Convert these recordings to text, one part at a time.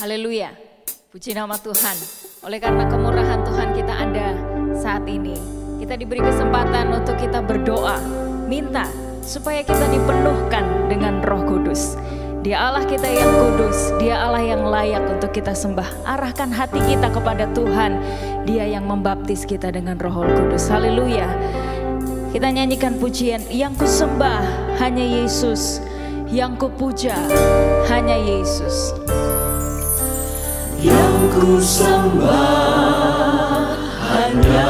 Haleluya, puji nama Tuhan. Oleh karena kemurahan Tuhan kita ada saat ini, kita diberi kesempatan untuk kita berdoa, minta supaya kita dipenuhkan dengan Roh Kudus. Dia Allah kita yang kudus, Dia Allah yang layak untuk kita sembah. Arahkan hati kita kepada Tuhan, Dia yang membaptis kita dengan Roh Kudus. Haleluya. Kita nyanyikan pujian, yang ku sembah hanya Yesus, yang ku puja hanya Yesus. Yang ku sembah hanya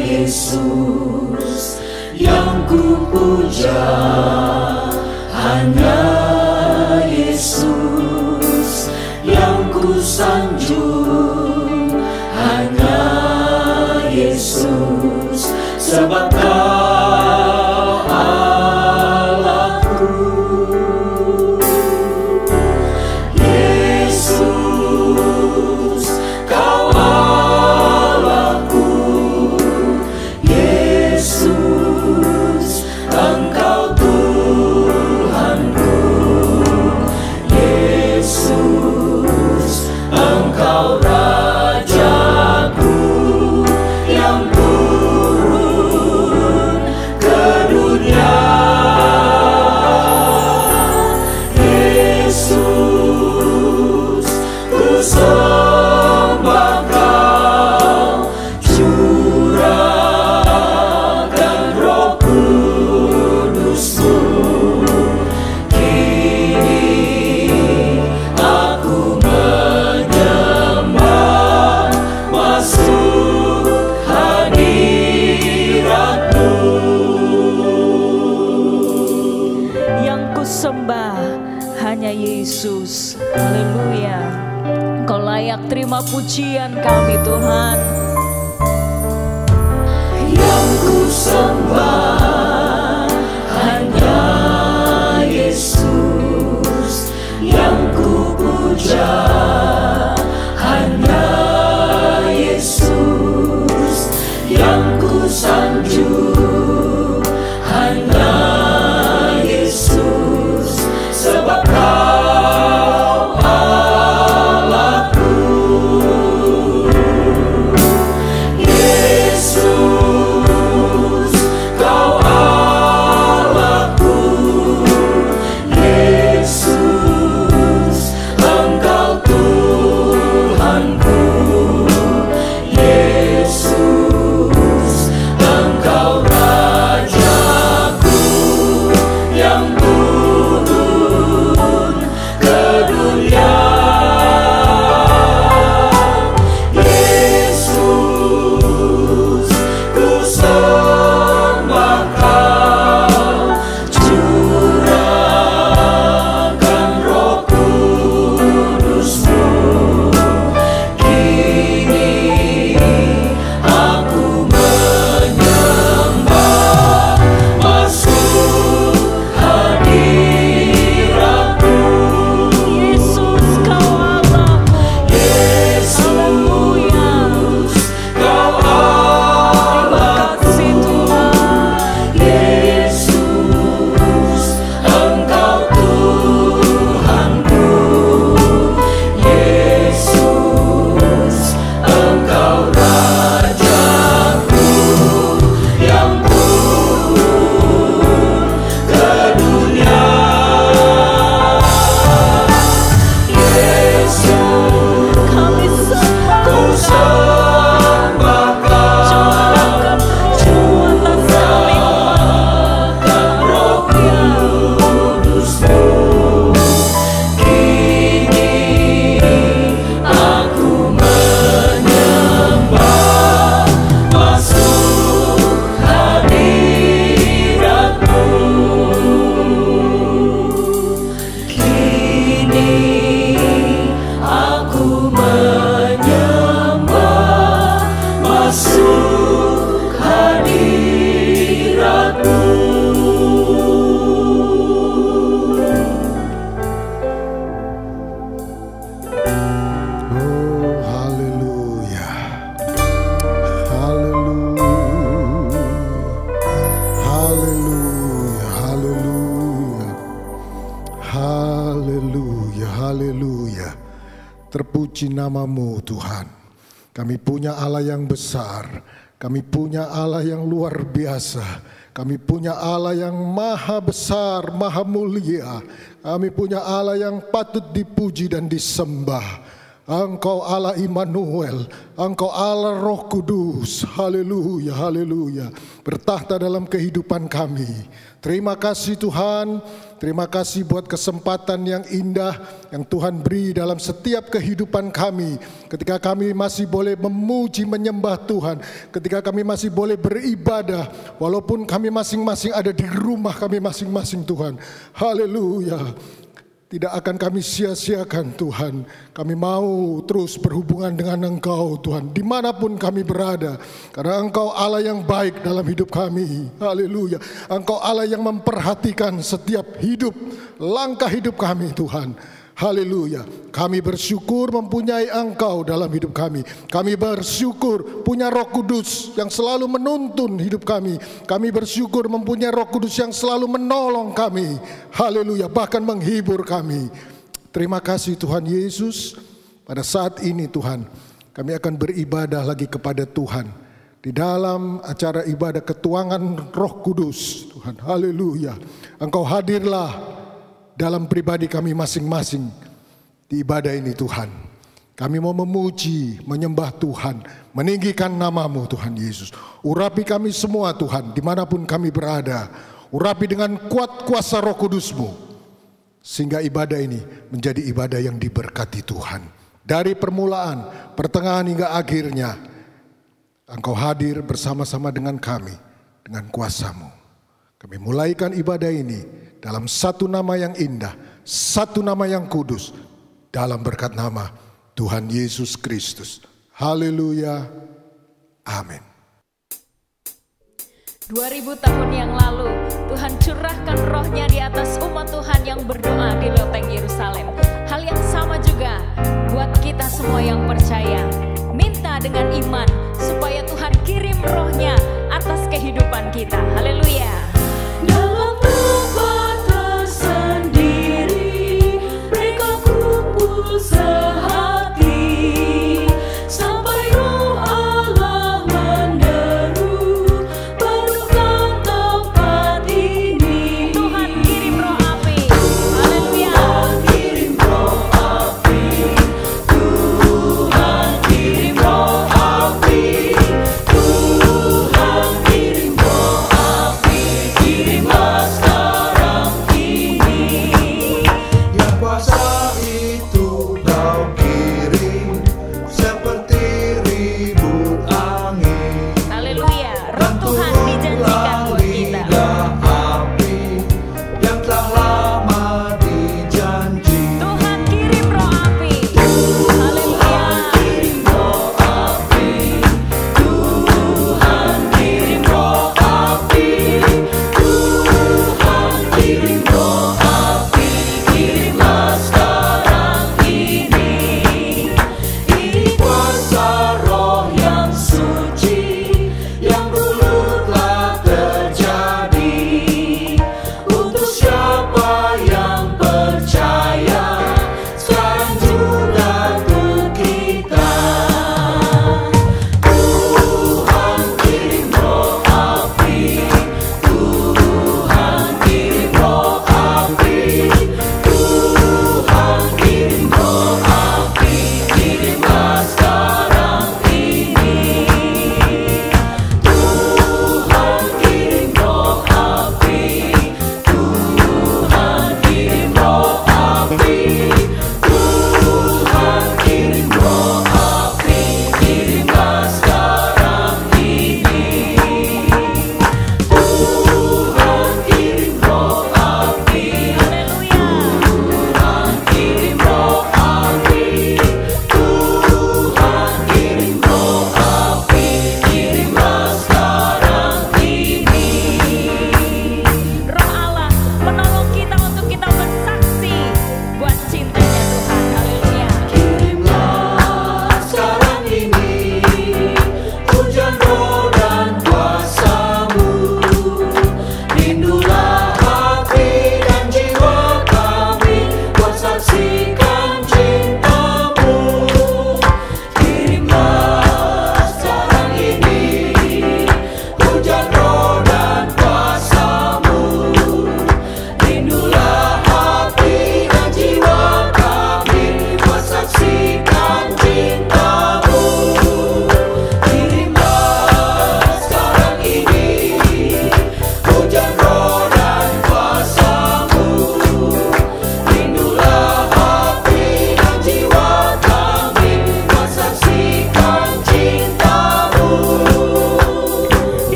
Yesus, yang ku puja hanya Yesus, yang ku sanjung hanya Yesus, sebab Kau Allahku. Yesus, Kau Allahku. Yesus, Engkau Tuhanku. Yesus, Engkau Rajaku yang turun ke dunia. Yesus, ku sembah Kau, curahkan Roh Kudus-Mu. Kini aku menyembah, masuk hadirat-Mu. Yang ku sembah hanya Yesus. Haleluya. Engkau layak terima pujian kami Tuhan. Yang ku sembah hanya Yesus, yang ku puja hanya Yesus, yang ku sanjung hanya Yesus, sebab Kau Allahku. Yesus, Kau Allahku. Yesus, Engkau Tuhanku. Yesus, memuji nama-Mu Tuhan. Kami punya Allah yang besar, kami punya Allah yang luar biasa, kami punya Allah yang maha besar, maha mulia, kami punya Allah yang patut dipuji dan disembah. Engkau Allah Immanuel, Engkau Allah Roh Kudus, haleluya, haleluya, bertahta dalam kehidupan kami. Terima kasih Tuhan, terima kasih buat kesempatan yang indah yang Tuhan beri dalam setiap kehidupan kami. Ketika kami masih boleh memuji, menyembah Tuhan, ketika kami masih boleh beribadah, walaupun kami masing-masing ada di rumah kami masing-masing Tuhan. Haleluya. Tidak akan kami sia-siakan Tuhan. Kami mau terus berhubungan dengan Engkau Tuhan, dimanapun kami berada. Karena Engkau Allah yang baik dalam hidup kami. Haleluya. Engkau Allah yang memperhatikan setiap hidup, langkah hidup kami Tuhan. Haleluya. Kami bersyukur mempunyai Engkau dalam hidup kami. Kami bersyukur punya Roh Kudus yang selalu menuntun hidup kami. Kami bersyukur mempunyai Roh Kudus yang selalu menolong kami. Haleluya, bahkan menghibur kami. Terima kasih Tuhan Yesus. Pada saat ini Tuhan, kami akan beribadah lagi kepada Tuhan di dalam acara ibadah ketuangan Roh Kudus Tuhan. Haleluya. Engkau hadirlah dalam pribadi kami masing-masing di ibadah ini Tuhan. Kami mau memuji, menyembah Tuhan, meninggikan nama-Mu Tuhan Yesus. Urapi kami semua Tuhan, dimanapun kami berada. Urapi dengan kuat kuasa Roh Kudus-Mu, sehingga ibadah ini menjadi ibadah yang diberkati Tuhan. Dari permulaan, pertengahan hingga akhirnya, Engkau hadir bersama-sama dengan kami, dengan kuasa-Mu. Kami mulaikan ibadah ini dalam satu nama yang indah, satu nama yang kudus, dalam berkat nama Tuhan Yesus Kristus. Haleluya. Amin. 2000 tahun yang lalu Tuhan curahkan rohnya di atas umat Tuhan yang berdoa di loteng Yerusalem. Hal yang sama juga buat kita semua yang percaya. Minta dengan iman supaya Tuhan kirim rohnya atas kehidupan kita. Haleluya. Dalam tempat tersendiri mereka kumpul sehati, sampai Roh Allah menderu penuhkan tempat ini. Tuhan kirim roh api. Haleluya. Tuhan kirim roh api, Tuhan kirim roh api, Tuhan kirim roh api.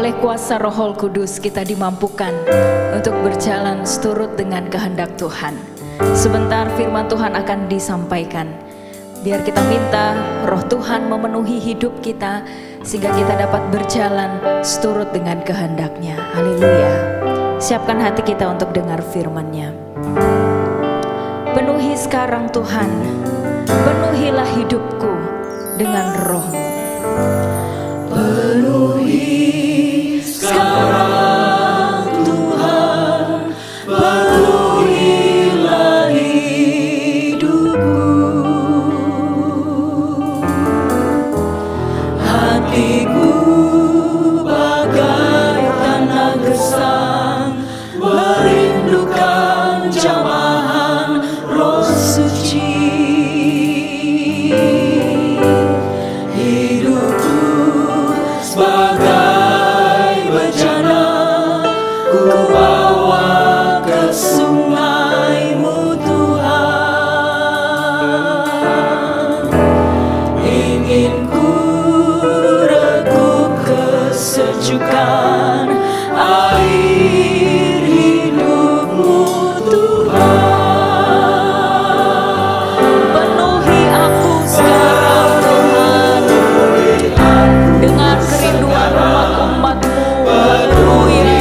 oleh kuasa Roh Kudus kita dimampukan untuk berjalan seturut dengan kehendak Tuhan. Sebentar firman Tuhan akan disampaikan. Biar kita minta Roh Tuhan memenuhi hidup kita sehingga kita dapat berjalan seturut dengan kehendak-Nya. Haleluya. Siapkan hati kita untuk dengar firman-Nya. Penuhi sekarang Tuhan, penuhilah hidupku dengan Roh-Mu. Penuhi sekarang Tuhan, penuhilah hidupku. Hatiku bagai tanah gersang, merindukan jamahan Roh Suci. Hidupku sebagai bejana, ku bawa ke sungai-Mu Tuhan. Ingin ku reguk kesejukan air hidup-Mu Tuhan. Penuhi aku sekarang Tuhan dengan kerinduan umat-umat-Mu. Haleluya.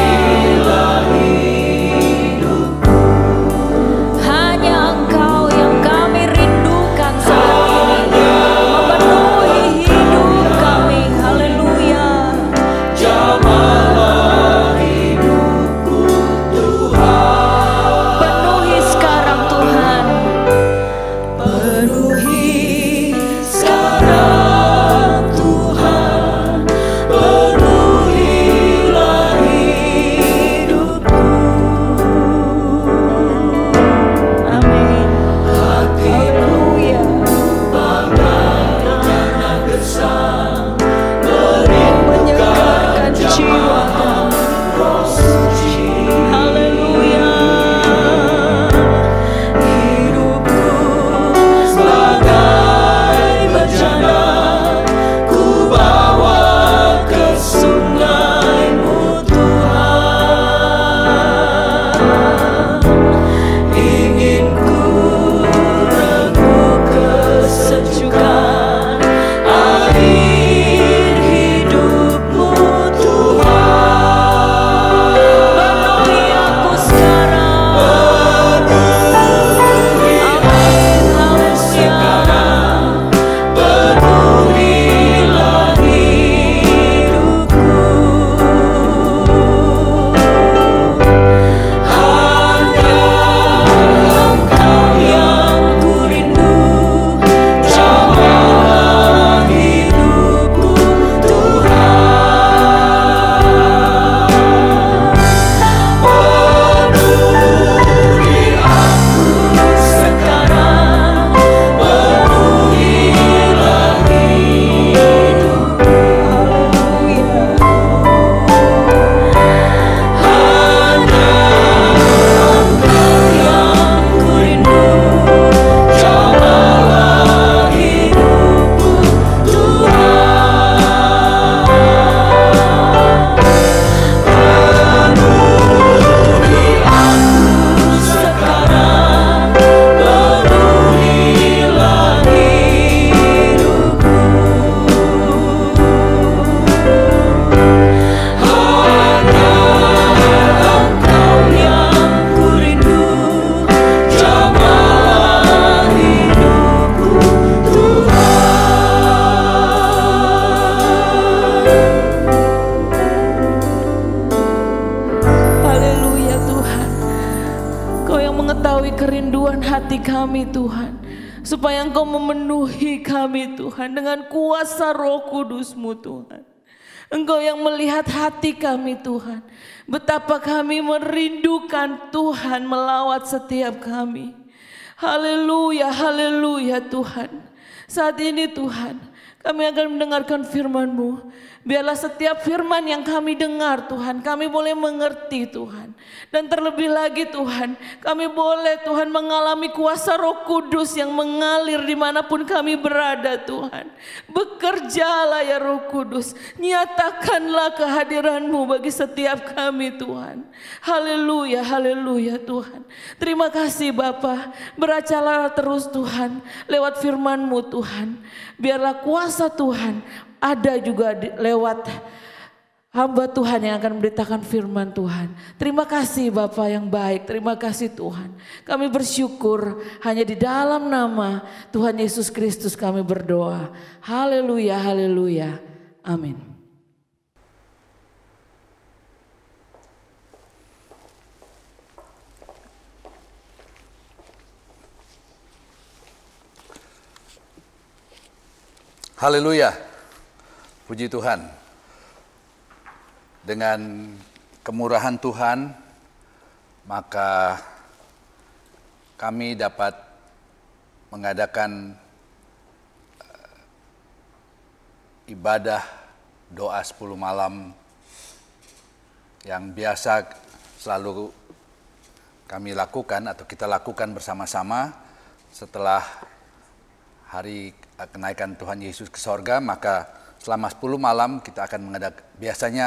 Hanya Engkau yang kami rindukan saat ini, memenuhi hidup kami. Haleluya. Jamahlah hidupku Tuhan. Penuhi sekarang Tuhan. Penuhi sekarang Tuhan, penuhilah hidupku. Amin. Hatiku Haleluya. bagai tanah gersang, Menyegarkan merindukan jiwa jamahan kami. Roh Suci. Haleluya. Hidupku sebagai bejana, ku bawa ke sungai-Mu Tuhan. Ingin ku reguk kesejukan air hidup-Mu Tuhan. Penuhi aku sekarang. Amin. Haleluya. Penuhilah hidupku. Hanya Engkau yang ku rindu, jamahlah hidupku Tuhan. Penuhi aku sekarang, penuhilah hidupku. Hanya Engkau yang ku rindu, jamahlah hidupku Tuhan. Penuhi aku sekarang, penuhilah hidupku. Hanya Engkau yang ku rindu, jamahlah hidupku Tuhan. Haleluya Tuhan. Kau yang mengetahui kerinduan hati kami Tuhan, supaya Engkau memenuhi kami Tuhan dengan kuasa Roh Kudus-Mu Tuhan. Engkau yang melihat hati kami Tuhan, betapa kami merindukan Tuhan melawat setiap kami. Haleluya, haleluya Tuhan. Saat ini Tuhan, kami akan mendengarkan firman-Mu. Biarlah setiap firman yang kami dengar Tuhan, kami boleh mengerti Tuhan. Dan terlebih lagi Tuhan, kami boleh Tuhan mengalami kuasa Roh Kudus yang mengalir dimanapun kami berada Tuhan. Bekerjalah ya Roh Kudus, nyatakanlah kehadiran-Mu bagi setiap kami Tuhan. Haleluya, haleluya Tuhan. Terima kasih Bapa, beracalah terus Tuhan lewat firman-Mu Tuhan. Biarlah kuasa Tuhan ada juga lewat hamba Tuhan yang akan memberitakan firman Tuhan. Terima kasih Bapa yang baik, terima kasih Tuhan. Kami bersyukur hanya di dalam nama Tuhan Yesus Kristus kami berdoa. Haleluya, haleluya. Amin. Haleluya. Puji Tuhan, dengan kemurahan Tuhan, maka kami dapat mengadakan ibadah doa 10 malam yang biasa selalu kami lakukan atau kita lakukan bersama-sama setelah hari kenaikan Tuhan Yesus ke sorga. Maka selama 10 malam kita akan mengadakan,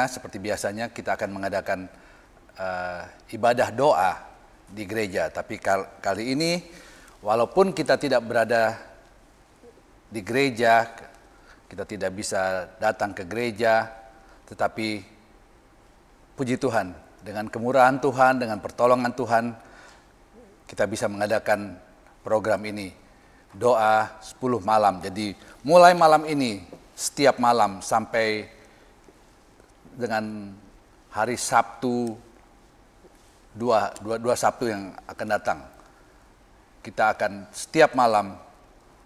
seperti biasanya kita akan mengadakan ibadah doa di gereja. Tapi kali ini walaupun kita tidak berada di gereja, kita tidak bisa datang ke gereja, tetapi puji Tuhan, dengan kemurahan Tuhan, dengan pertolongan Tuhan, kita bisa mengadakan program ini, doa 10 malam. Jadi mulai malam ini, setiap malam sampai dengan hari Sabtu, dua Sabtu yang akan datang, kita akan setiap malam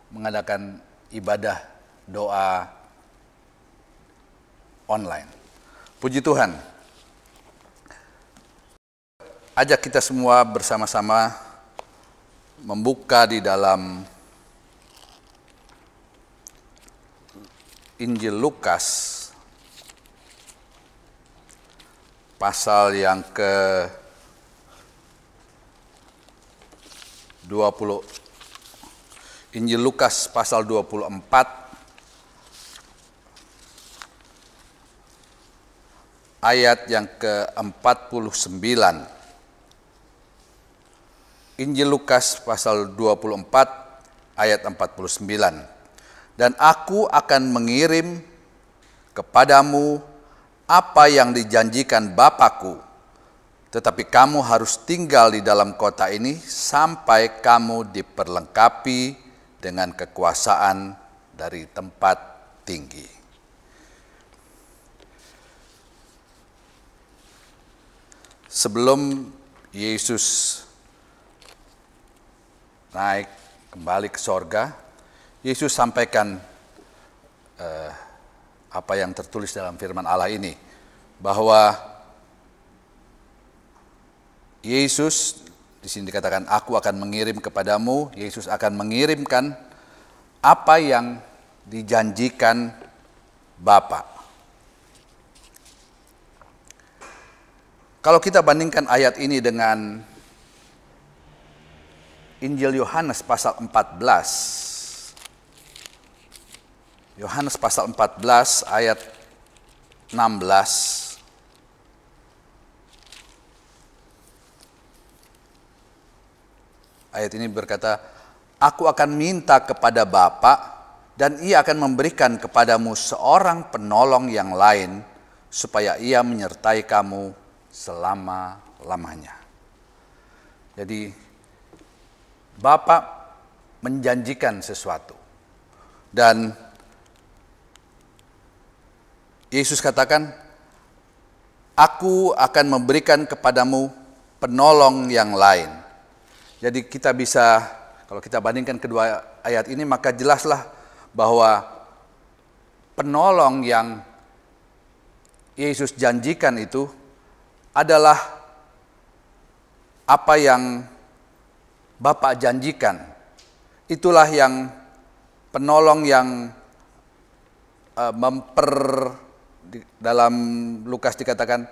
mengadakan ibadah doa online. Puji Tuhan. Ajak kita semua bersama-sama membuka di dalam Injil Lukas pasal yang ke-20. Injil Lukas pasal 24 ayat yang ke-49. Injil Lukas pasal 24 ayat 49. Dan aku akan mengirim kepadamu apa yang dijanjikan Bapakku, tetapi kamu harus tinggal di dalam kota ini sampai kamu diperlengkapi dengan kekuasaan dari tempat tinggi. Sebelum Yesus naik kembali ke sorga, Yesus sampaikan apa yang tertulis dalam firman Allah ini, bahwa Yesus di sini dikatakan, aku akan mengirim kepadamu. Yesus akan mengirimkan apa yang dijanjikan Bapa. Kalau kita bandingkan ayat ini dengan Injil Yohanes pasal 14, Yohanes pasal 14 ayat 16. Ayat ini berkata, aku akan minta kepada Bapa dan ia akan memberikan kepadamu seorang penolong yang lain supaya ia menyertai kamu selama-lamanya. Jadi Bapa menjanjikan sesuatu. Dan Yesus katakan, aku akan memberikan kepadamu penolong yang lain. Jadi kita bisa, kalau kita bandingkan kedua ayat ini, maka jelaslah bahwa penolong yang Yesus janjikan itu adalah apa yang Bapa janjikan. Itulah yang penolong yang dalam Lukas dikatakan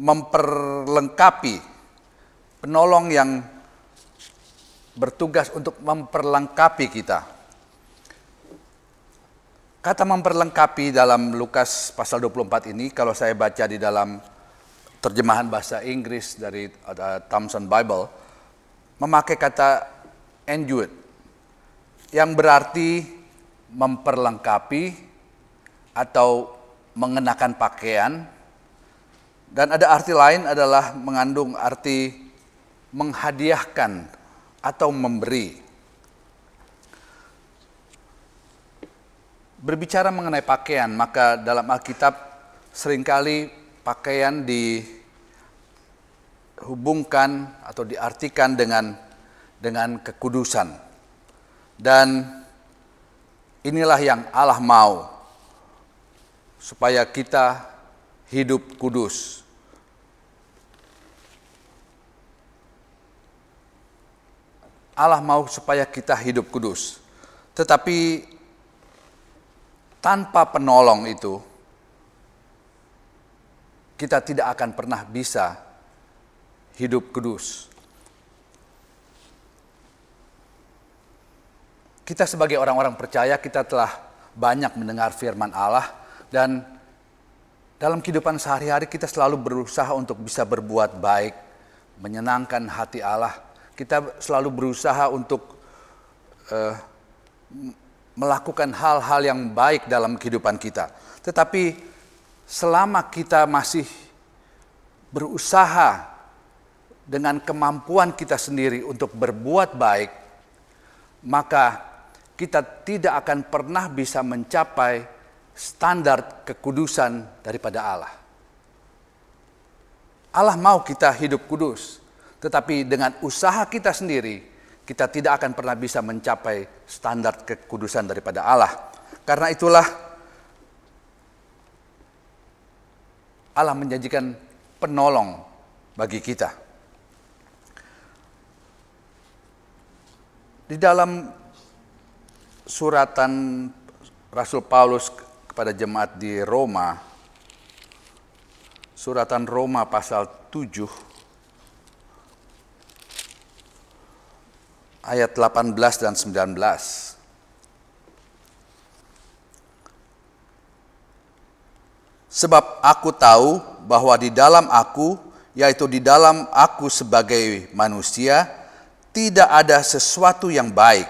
memperlengkapi, penolong yang bertugas untuk memperlengkapi kita. Kata memperlengkapi dalam Lukas pasal 24 ini, kalau saya baca di dalam terjemahan bahasa Inggris dari Thompson Bible, memakai kata endued, yang berarti memperlengkapi atau mengenakan pakaian. Dan ada arti lain adalah mengandung arti menghadiahkan atau memberi. Berbicara mengenai pakaian, maka dalam Alkitab seringkali pakaian dihubungkan atau diartikan dengan kekudusan. Dan inilah yang Allah mau, supaya kita hidup kudus. Allah mau supaya kita hidup kudus. Tetapi tanpa penolong itu, kita tidak akan pernah bisa hidup kudus. Kita sebagai orang-orang percaya, kita telah banyak mendengar firman Allah, dan dalam kehidupan sehari-hari kita selalu berusaha untuk bisa berbuat baik, menyenangkan hati Allah. Kita selalu berusaha untuk melakukan hal-hal yang baik dalam kehidupan kita. Tetapi selama kita masih berusaha dengan kemampuan kita sendiri untuk berbuat baik, maka kita tidak akan pernah bisa mencapai standar kekudusan daripada Allah. Allah mau kita hidup kudus, tetapi dengan usaha kita sendiri, kita tidak akan pernah bisa mencapai standar kekudusan daripada Allah. Karena itulah Allah menjanjikan penolong bagi kita. Di dalam suratan Rasul Paulus kepada jemaat di Roma, suratan Roma pasal 7, ayat 18 dan 19. Sebab aku tahu bahwa di dalam aku, yaitu di dalam aku sebagai manusia, tidak ada sesuatu yang baik.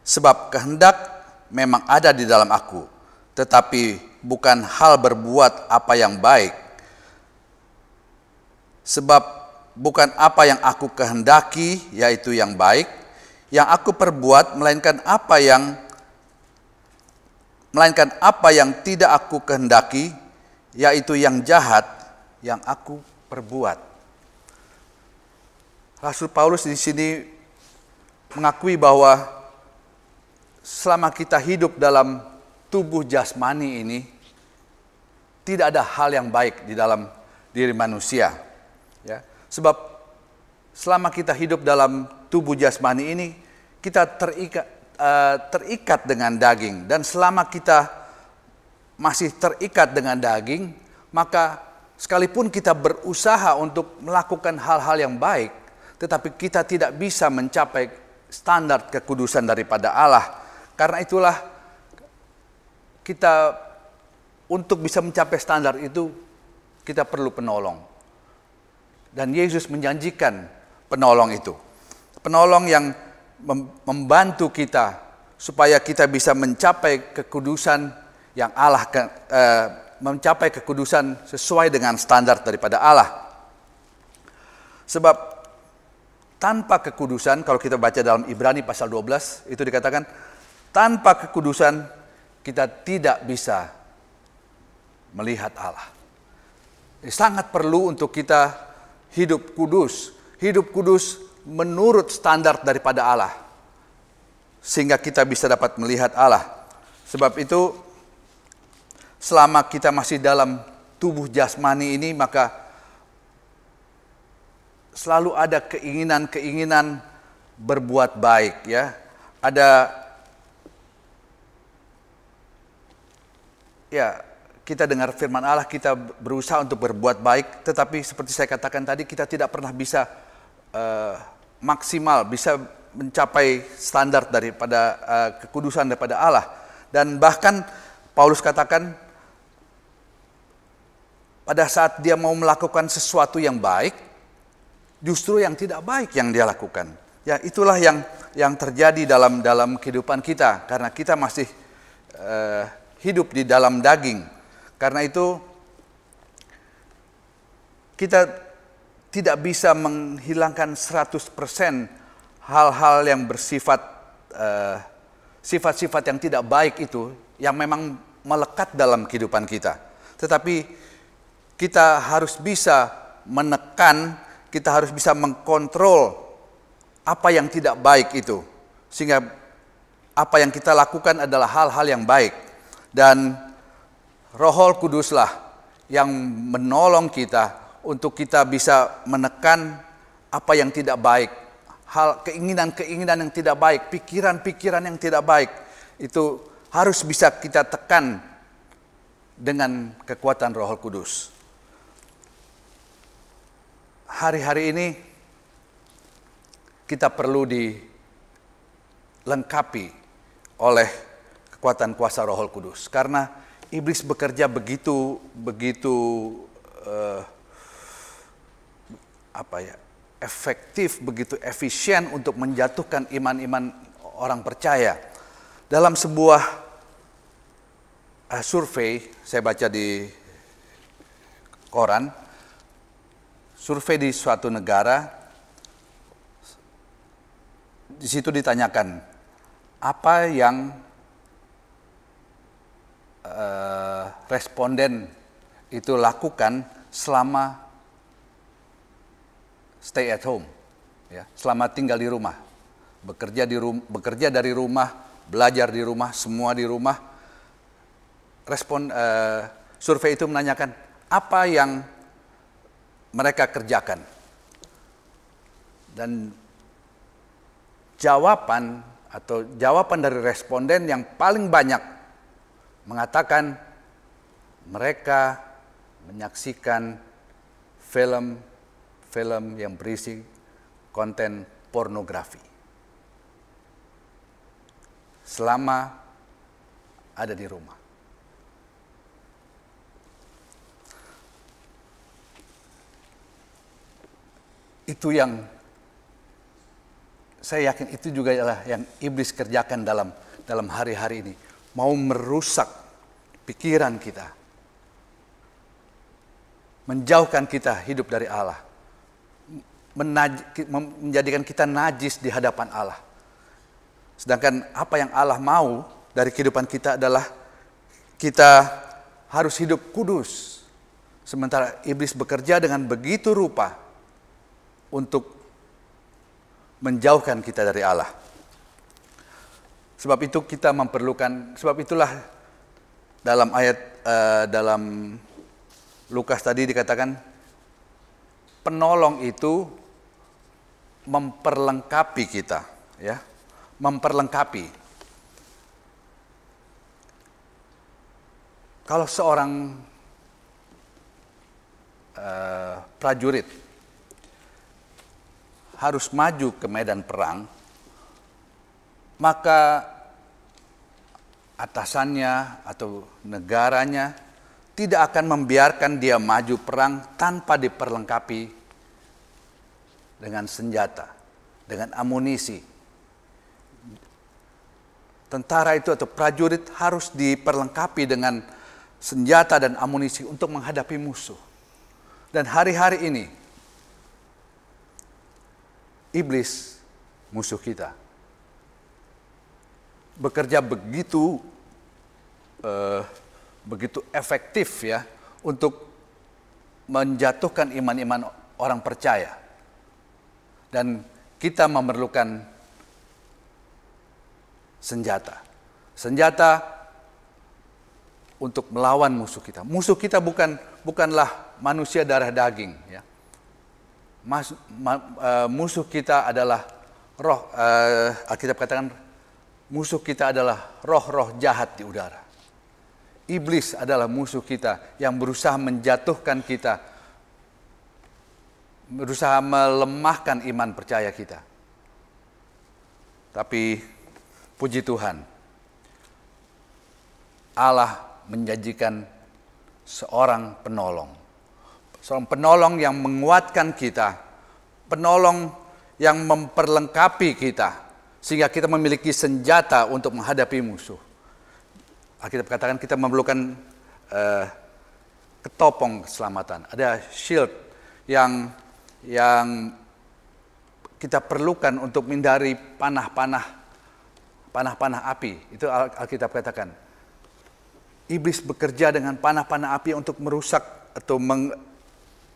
Sebab kehendak memang ada di dalam aku, tetapi bukan hal berbuat apa yang baik. Sebab bukan apa yang aku kehendaki, yaitu yang baik, yang aku perbuat, melainkan apa yang tidak aku kehendaki, yaitu yang jahat yang aku perbuat. Rasul Paulus di sini mengakui bahwa selama kita hidup dalam tubuh jasmani ini, tidak ada hal yang baik di dalam diri manusia. Ya, sebab selama kita hidup dalam tubuh jasmani ini, kita terikat dengan daging. Dan selama kita masih terikat dengan daging, maka sekalipun kita berusaha untuk melakukan hal-hal yang baik, tetapi kita tidak bisa mencapai standar kekudusan daripada Allah. Karena itulah kita, untuk bisa mencapai standar itu, kita perlu penolong. Dan Yesus menjanjikan penolong itu. Penolong yang membantu kita supaya kita bisa mencapai kekudusan yang Allah, mencapai kekudusan sesuai dengan standar daripada Allah. Sebab tanpa kekudusan, kalau kita baca dalam Ibrani pasal 12, itu dikatakan tanpa kekudusan kita tidak bisa melihat Allah. Ini sangat perlu untuk kita hidup kudus menurut standar daripada Allah, sehingga kita bisa dapat melihat Allah. Sebab itu, selama kita masih dalam tubuh jasmani ini, maka selalu ada keinginan-keinginan berbuat baik, ya. Ada kita dengar firman Allah, kita berusaha untuk berbuat baik, tetapi seperti saya katakan tadi, kita tidak pernah bisa maksimal, bisa mencapai standar daripada kekudusan daripada Allah. Dan bahkan Paulus katakan, pada saat dia mau melakukan sesuatu yang baik, justru yang tidak baik yang dia lakukan. Ya, itulah yang terjadi dalam kehidupan kita, karena kita masih hidup di dalam daging. Karena itu kita tidak bisa menghilangkan 100% hal-hal yang bersifat sifat-sifat yang tidak baik itu yang memang melekat dalam kehidupan kita. Tetapi kita harus bisa menekan, kita harus bisa mengkontrol apa yang tidak baik itu, sehingga apa yang kita lakukan adalah hal-hal yang baik. Dan Roh Kuduslah yang menolong kita untuk kita bisa menekan apa yang tidak baik, hal keinginan-keinginan yang tidak baik, pikiran-pikiran yang tidak baik, itu harus bisa kita tekan dengan kekuatan Roh Kudus. Hari-hari ini kita perlu dilengkapi oleh kekuatan kuasa Roh Kudus, karena iblis bekerja begitu efektif, begitu efisien untuk menjatuhkan iman-iman orang percaya. Dalam sebuah survei, saya baca di koran, survei di suatu negara, di situ ditanyakan apa yang responden itu lakukan selama stay at home, ya, selama tinggal di rumah, bekerja dari rumah, belajar di rumah, semua di rumah. Survei itu menanyakan apa yang mereka kerjakan, dan jawaban dari responden yang paling banyak mengatakan mereka menyaksikan film yang berisi konten pornografi selama ada di rumah. Itu yang saya yakin itu juga adalah yang iblis kerjakan dalam hari-hari ini. Mau merusak pikiran kita, menjauhkan kita hidup dari Allah, menjadikan kita najis di hadapan Allah. Sedangkan apa yang Allah mau dari kehidupan kita adalah kita harus hidup kudus. Sementara iblis bekerja dengan begitu rupa untuk menjauhkan kita dari Allah. Sebab itu kita memerlukan, sebab itulah dalam ayat dalam Lukas tadi dikatakan penolong itu memperlengkapi kita, ya, memperlengkapi. Kalau seorang prajurit harus maju ke medan perang, maka atasannya atau negaranya tidak akan membiarkan dia maju perang tanpa diperlengkapi dengan senjata, dengan amunisi. Tentara itu atau prajurit harus diperlengkapi dengan senjata dan amunisi untuk menghadapi musuh. Dan hari-hari ini, iblis, musuh kita, bekerja begitu efektif, ya, untuk menjatuhkan iman-iman orang percaya. Dan kita memerlukan senjata untuk melawan musuh kita. Musuh kita bukanlah manusia darah daging, ya. Musuh kita adalah roh. Alkitab katakan musuh kita adalah roh-roh jahat di udara. iblis adalah musuh kita yang berusaha menjatuhkan kita, berusaha melemahkan iman percaya kita. Tapi puji Tuhan, Allah menjanjikan seorang penolong yang menguatkan kita, penolong yang memperlengkapi kita, sehingga kita memiliki senjata untuk menghadapi musuh. Alkitab katakan kita memerlukan ketopong keselamatan, ada shield yang kita perlukan untuk menghindari panah-panah api. Itu Alkitab katakan. Iblis bekerja dengan panah-panah api untuk merusak atau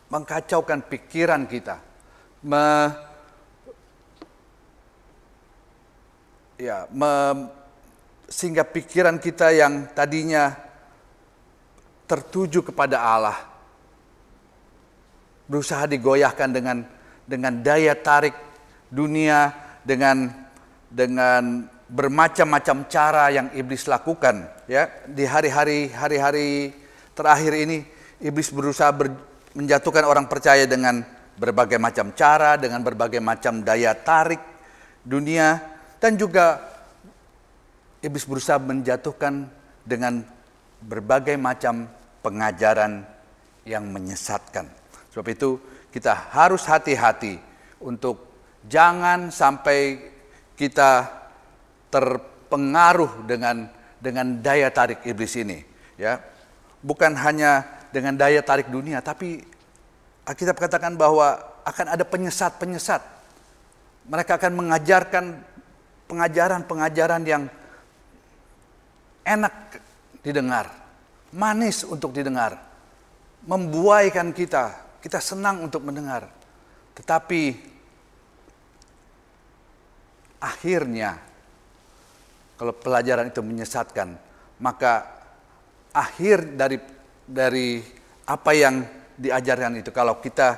mengkacaukan pikiran kita, sehingga pikiran kita yang tadinya tertuju kepada Allah berusaha digoyahkan dengan daya tarik dunia, dengan bermacam-macam cara yang iblis lakukan. Ya, di hari-hari terakhir ini iblis berusaha menjatuhkan orang percaya dengan berbagai macam cara, dengan berbagai macam daya tarik dunia, dan juga iblis berusaha menjatuhkan dengan berbagai macam pengajaran yang menyesatkan. Sebab itu kita harus hati-hati untuk jangan sampai kita terpengaruh dengan daya tarik iblis ini. Ya, bukan hanya dengan daya tarik dunia, tapi Alkitab katakan bahwa akan ada penyesat-penyesat. Mereka akan mengajarkan pengajaran-pengajaran yang enak didengar, manis untuk didengar, membuaikan kita senang untuk mendengar. Tetapi akhirnya kalau pelajaran itu menyesatkan, maka akhir dari apa yang diajarkan itu, kalau kita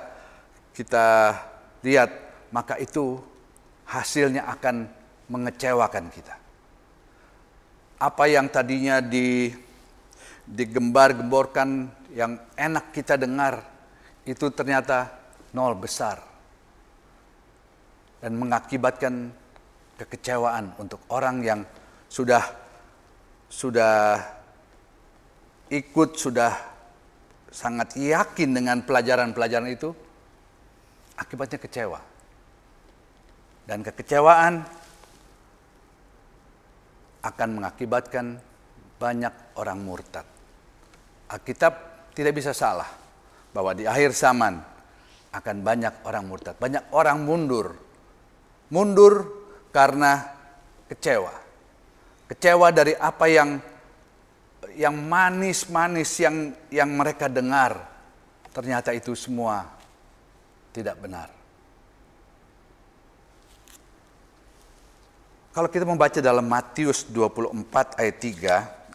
lihat, maka itu hasilnya akan mengecewakan kita. Apa yang tadinya digembar-gemborkan yang enak kita dengar, itu ternyata nol besar. Dan mengakibatkan kekecewaan untuk orang yang sudah ikut, sudah sangat yakin dengan pelajaran-pelajaran itu, akibatnya kecewa. Dan kekecewaan akan mengakibatkan banyak orang murtad. Alkitab tidak bisa salah bahwa di akhir zaman akan banyak orang murtad, banyak orang mundur. Mundur karena kecewa. Kecewa dari apa yang manis-manis yang mereka dengar, ternyata itu semua tidak benar. Kalau kita membaca dalam Matius 24 ayat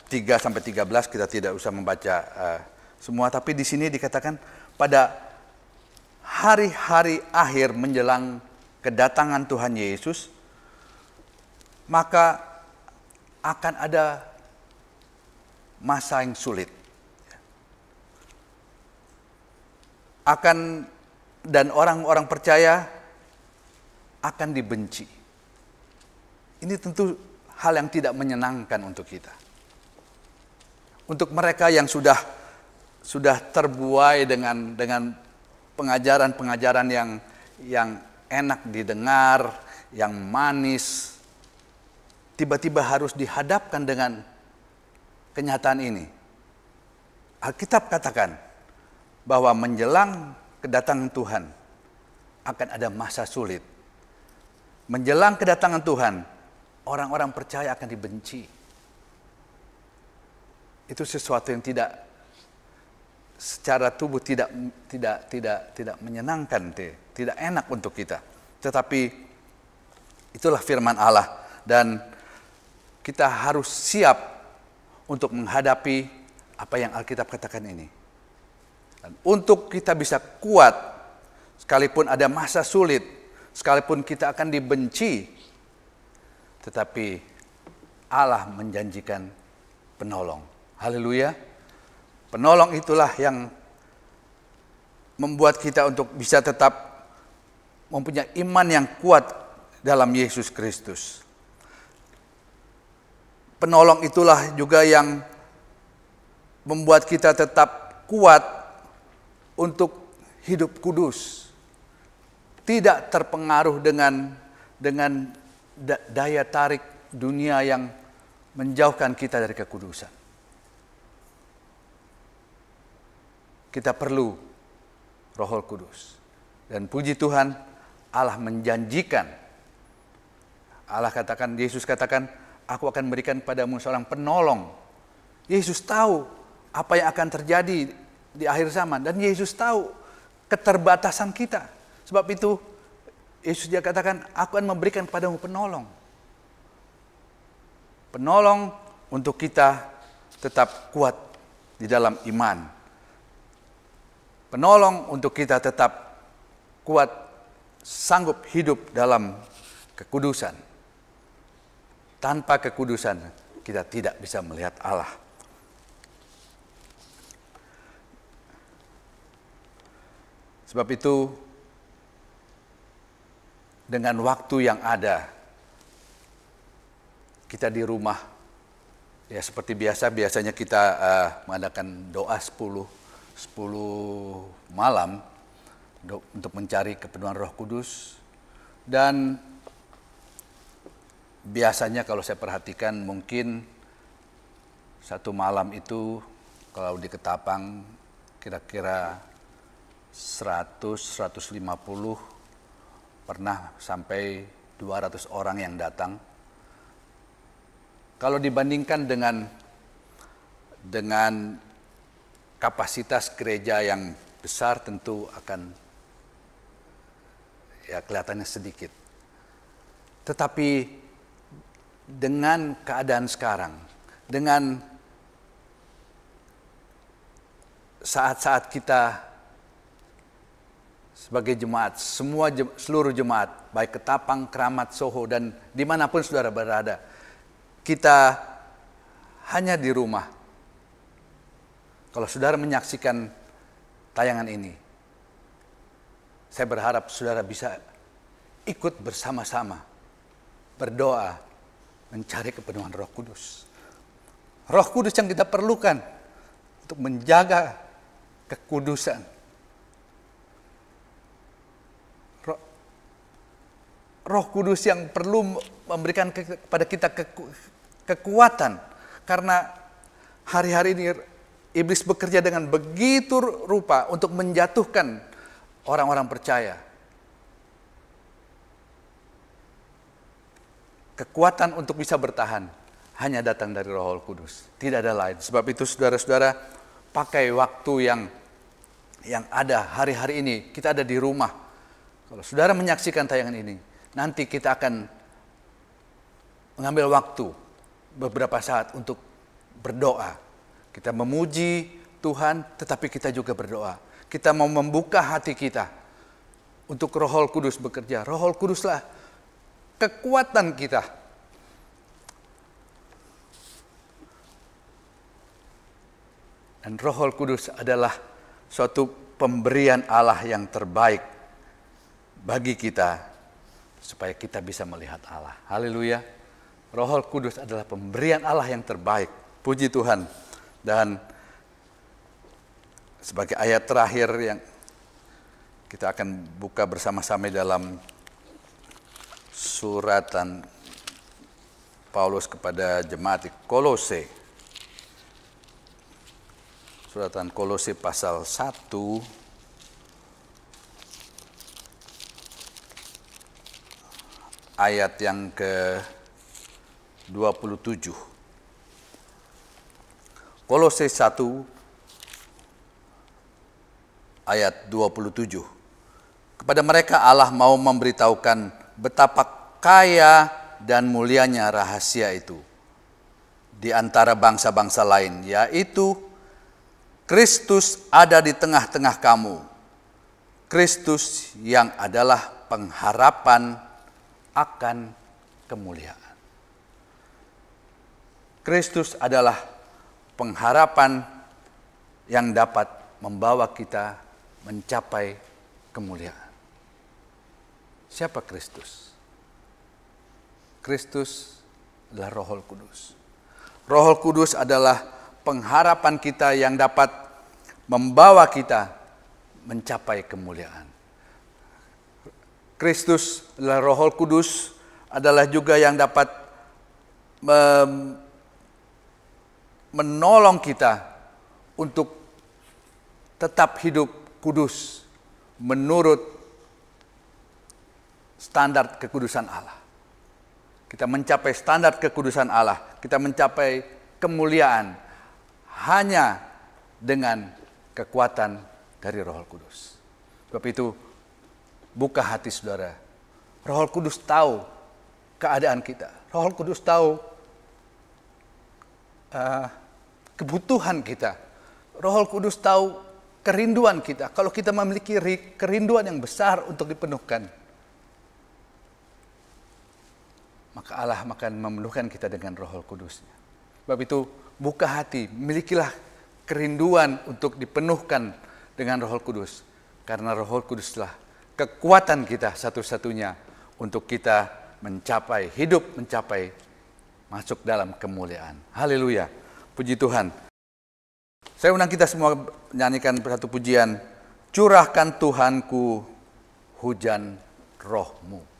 3 sampai 13, kita tidak usah membaca semua, tapi di sini dikatakan pada hari-hari akhir menjelang kedatangan Tuhan Yesus, maka akan ada masa yang sulit. Dan orang-orang percaya akan dibenci. Ini tentu hal yang tidak menyenangkan untuk kita. Untuk mereka yang sudah terbuai dengan pengajaran-pengajaran yang enak didengar, yang manis, tiba-tiba harus dihadapkan dengan kenyataan ini. Alkitab katakan bahwa menjelang kedatangan Tuhan akan ada masa sulit. Menjelang kedatangan Tuhan, orang-orang percaya akan dibenci. Itu sesuatu yang tidak secara tubuh tidak menyenangkan, tidak enak untuk kita. Tetapi itulah firman Allah, dan kita harus siap untuk menghadapi apa yang Alkitab katakan ini. Dan untuk kita bisa kuat, sekalipun ada masa sulit, sekalipun kita akan dibenci, tetapi Allah menjanjikan penolong. Haleluya. Penolong itulah yang membuat kita untuk bisa tetap mempunyai iman yang kuat dalam Yesus Kristus. Penolong itulah juga yang membuat kita tetap kuat untuk hidup kudus. Tidak terpengaruh dengan daya tarik dunia yang menjauhkan kita dari kekudusan. Kita perlu Roh Kudus. Dan puji Tuhan, Allah menjanjikan. Yesus katakan, aku akan memberikan padamu seorang penolong. Yesus tahu apa yang akan terjadi di akhir zaman. Dan Yesus tahu keterbatasan kita. Sebab itu, Yesus dia katakan, aku akan memberikan padamu penolong. Penolong untuk kita tetap kuat di dalam iman. Penolong untuk kita tetap kuat, sanggup hidup dalam kekudusan. Tanpa kekudusan, kita tidak bisa melihat Allah. Sebab itu, dengan waktu yang ada, kita di rumah, ya seperti biasanya kita mengadakan doa 10 malam untuk mencari kepenuhan Roh Kudus. Dan biasanya kalau saya perhatikan mungkin satu malam itu kalau di Ketapang kira-kira 100-150, pernah sampai 200 orang yang datang. Kalau dibandingkan dengan kapasitas gereja yang besar, tentu akan ya kelihatannya sedikit. Tetapi dengan keadaan sekarang, dengan saat-saat kita sebagai jemaat, seluruh jemaat, baik Ketapang, Keramat, Soho, dan dimanapun saudara berada, kita hanya di rumah. Kalau saudara menyaksikan tayangan ini, saya berharap saudara bisa ikut bersama-sama berdoa mencari kepenuhan Roh Kudus. Roh Kudus yang kita perlukan untuk menjaga kekudusan. Roh Kudus yang perlu memberikan kepada kita kekuatan, karena hari-hari ini iblis bekerja dengan begitu rupa untuk menjatuhkan orang-orang percaya. Kekuatan untuk bisa bertahan hanya datang dari Roh Kudus, tidak ada lain. Sebab itu saudara-saudara, pakai waktu yang ada hari-hari ini, kita ada di rumah. Kalau saudara menyaksikan tayangan ini, nanti kita akan mengambil waktu beberapa saat untuk berdoa. Kita memuji Tuhan, tetapi kita juga berdoa. Kita mau membuka hati kita untuk Roh Kudus bekerja. Roh Kuduslah kekuatan kita. Dan Roh Kudus adalah suatu pemberian Allah yang terbaik bagi kita, supaya kita bisa melihat Allah. Haleluya. Roh Kudus adalah pemberian Allah yang terbaik. Puji Tuhan. Dan sebagai ayat terakhir yang kita akan buka bersama-sama dalam suratan Paulus kepada jemaat di Kolose. Suratan Kolose pasal 1 ayat yang ke-27. Kolose 1 ayat 27. Kepada mereka Allah mau memberitahukan betapa kaya dan mulianya rahasia itu di antara bangsa-bangsa lain, yaitu Kristus ada di tengah-tengah kamu. Kristus yang adalah pengharapan akan kemuliaan. Kristus adalah pengharapan yang dapat membawa kita mencapai kemuliaan. Siapa Kristus? Kristus adalah Roh Kudus. Roh Kudus adalah pengharapan kita yang dapat membawa kita mencapai kemuliaan. Kristus adalah Roh Kudus adalah juga yang dapat menolong kita untuk tetap hidup kudus menurut standar kekudusan Allah. Kita mencapai standar kekudusan Allah, kita mencapai kemuliaan hanya dengan kekuatan dari Roh Kudus. Sebab itu, buka hati saudara. Roh Kudus tahu keadaan kita. Roh Kudus tahu kebutuhan kita. Roh Kudus tahu kerinduan kita. Kalau kita memiliki kerinduan yang besar untuk dipenuhkan, maka Allah akan memenuhkan kita dengan Roh Kudus-Nya. Sebab itu, buka hati, milikilah kerinduan untuk dipenuhkan dengan Roh Kudus. Karena Roh Kuduslah kekuatan kita satu-satunya untuk kita mencapai masuk dalam kemuliaan. Haleluya. Puji Tuhan. Saya undang kita semua menyanyikan satu pujian. Curahkan Tuhanku hujan roh-Mu.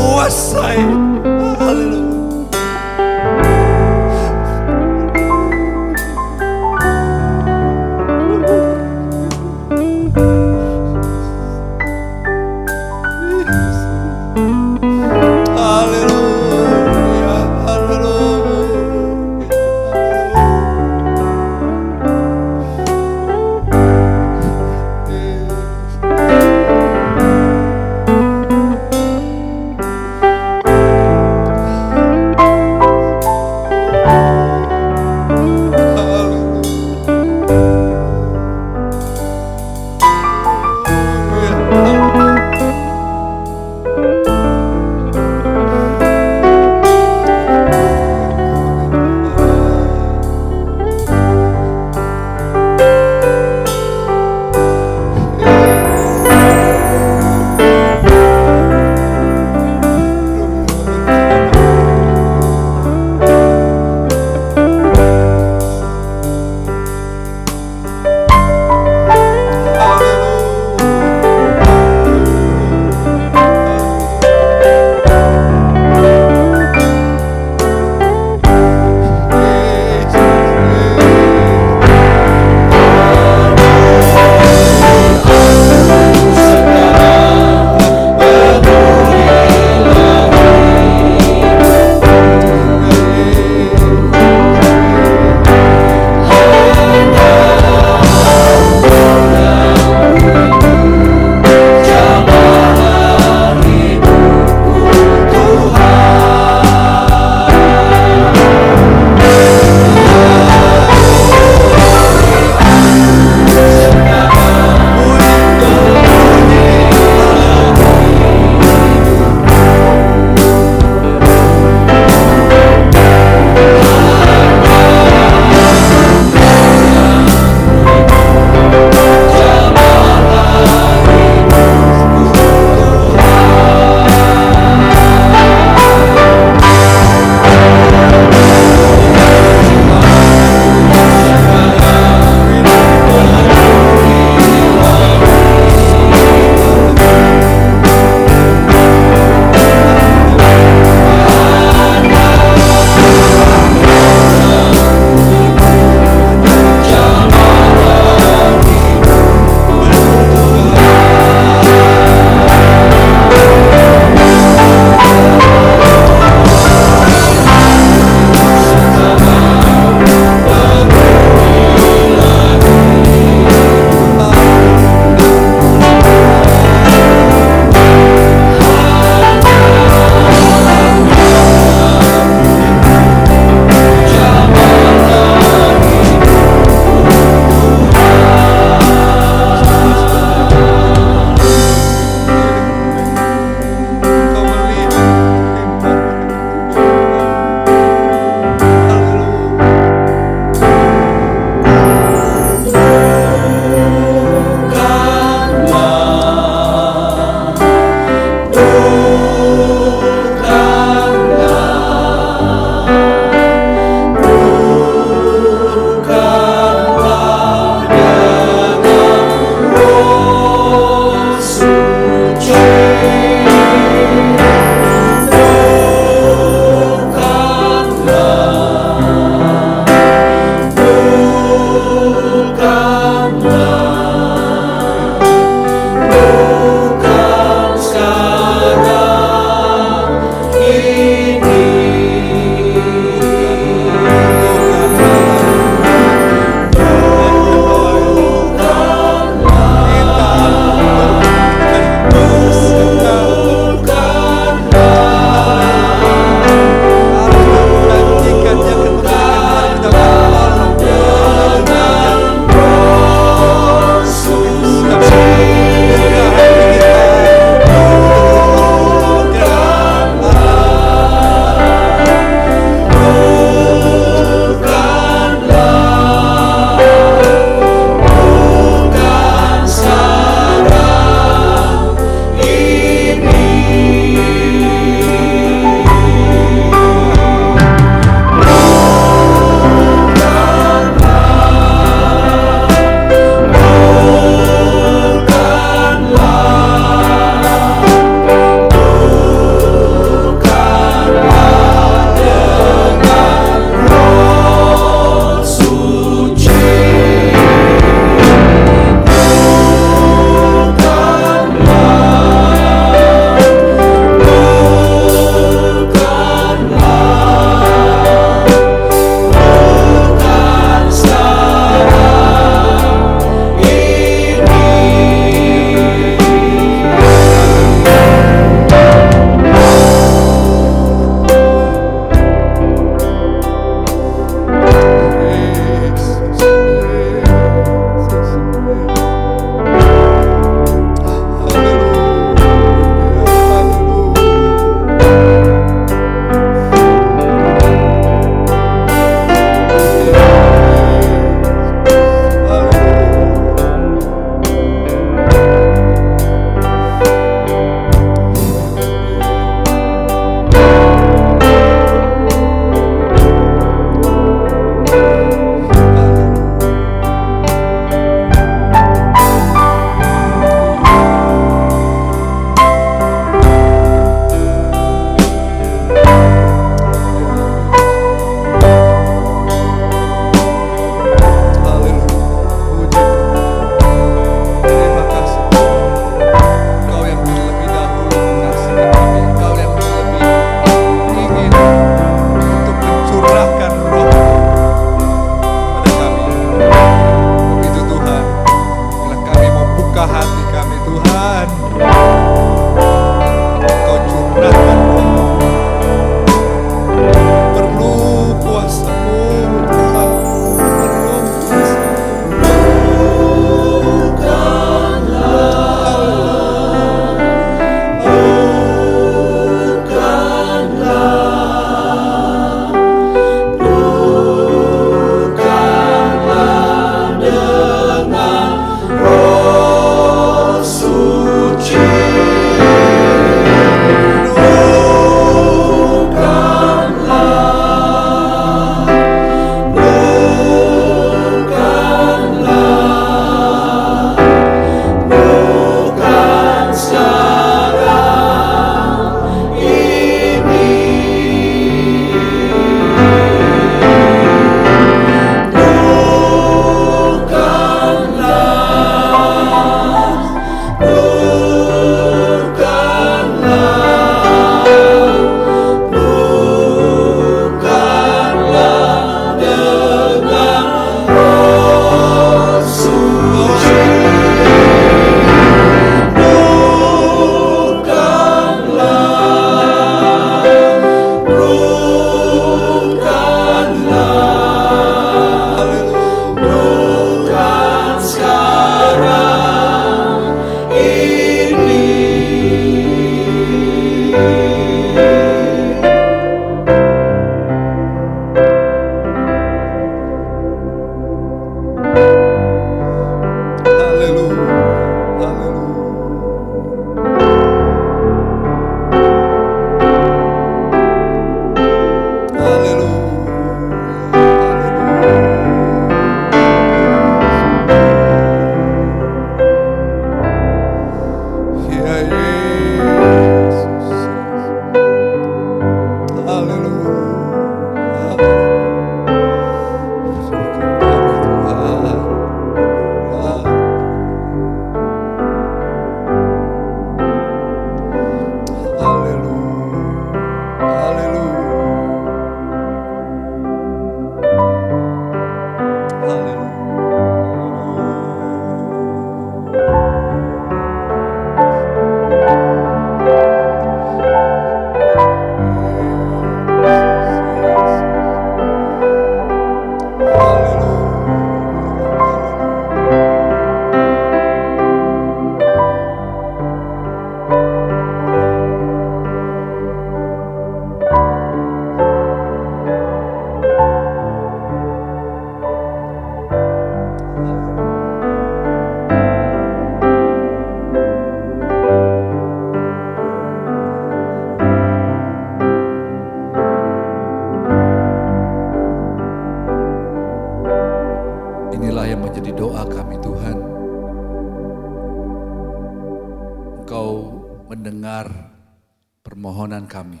permohonan kami.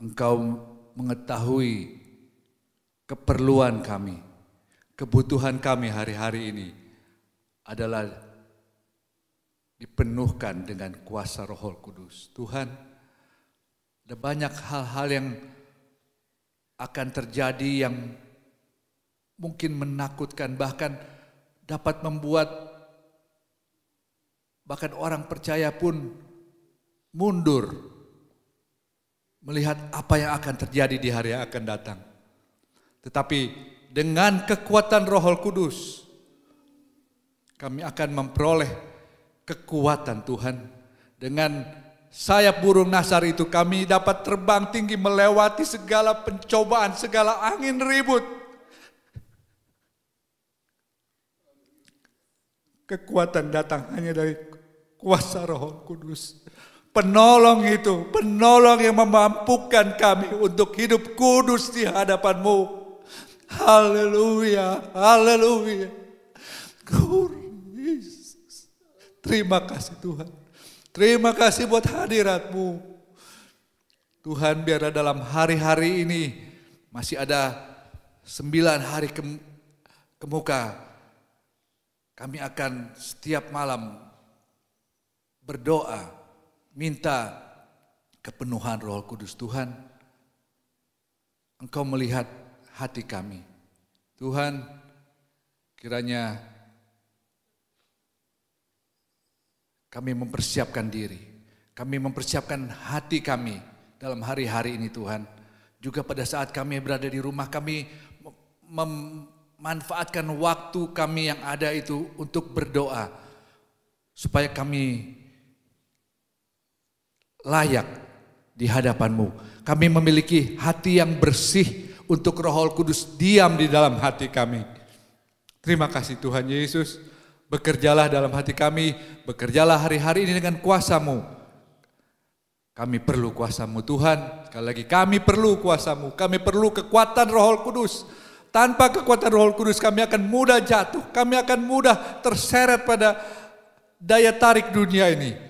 Engkau mengetahui keperluan kami, kebutuhan kami hari-hari ini adalah dipenuhkan dengan kuasa Roh Kudus. Tuhan, ada banyak hal-hal yang akan terjadi yang mungkin menakutkan, bahkan dapat membuat bahkan orang percaya pun mundur melihat apa yang akan terjadi di hari yang akan datang. Tetapi dengan kekuatan Roh Kudus kami akan memperoleh kekuatan Tuhan. Dengan sayap burung Nasar itu kami dapat terbang tinggi melewati segala pencobaan, segala angin ribut. Kekuatan datang hanya dari kuasa Roh Kudus. Penolong itu, penolong yang memampukan kami untuk hidup kudus di hadapan-Mu. Haleluya, haleluya. Terima kasih Tuhan. Terima kasih buat hadirat-Mu. Tuhan, biar dalam hari-hari ini masih ada 9 hari kemuka, kami akan setiap malam berdoa, minta kepenuhan Roh Kudus. Tuhan, Engkau melihat hati kami. Tuhan, kiranya kami mempersiapkan diri, kami mempersiapkan hati kami dalam hari-hari ini Tuhan. Juga pada saat kami berada di rumah, kami memanfaatkan waktu kami yang ada itu untuk berdoa. Supaya kami layak di hadapan-Mu. Kami memiliki hati yang bersih untuk Roh Kudus diam di dalam hati kami. Terima kasih Tuhan Yesus. Bekerjalah dalam hati kami, bekerjalah hari-hari ini dengan kuasa-Mu. Kami perlu kuasa-Mu Tuhan. Sekali lagi kami perlu kuasa-Mu. Kami perlu kekuatan Roh Kudus. Tanpa kekuatan Roh Kudus kami akan mudah jatuh. Kami akan mudah terseret pada daya tarik dunia ini.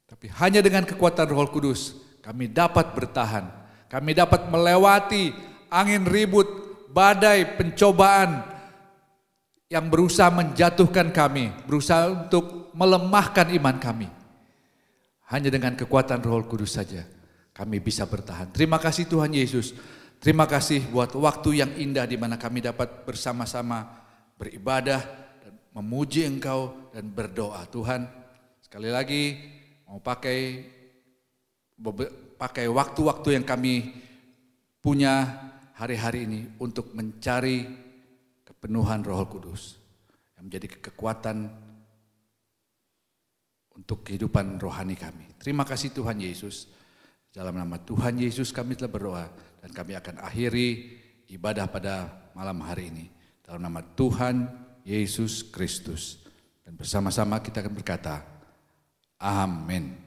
Tapi hanya dengan kekuatan Roh Kudus kami dapat bertahan. Kami dapat melewati angin ribut, badai, pencobaan yang berusaha menjatuhkan kami, berusaha untuk melemahkan iman kami. Hanya dengan kekuatan Roh Kudus saja kami bisa bertahan. Terima kasih Tuhan Yesus. Terima kasih buat waktu yang indah di mana kami dapat bersama-sama beribadah dan memuji Engkau dan berdoa. Tuhan, sekali lagi mau pakai waktu-waktu yang kami punya hari-hari ini untuk mencari kepenuhan Roh Kudus yang menjadi kekuatan untuk kehidupan rohani kami. Terima kasih Tuhan Yesus. Dalam nama Tuhan Yesus kami telah berdoa dan kami akan akhiri ibadah pada malam hari ini. Dalam nama Tuhan Yesus Kristus. Dan bersama-sama kita akan berkata, Amin.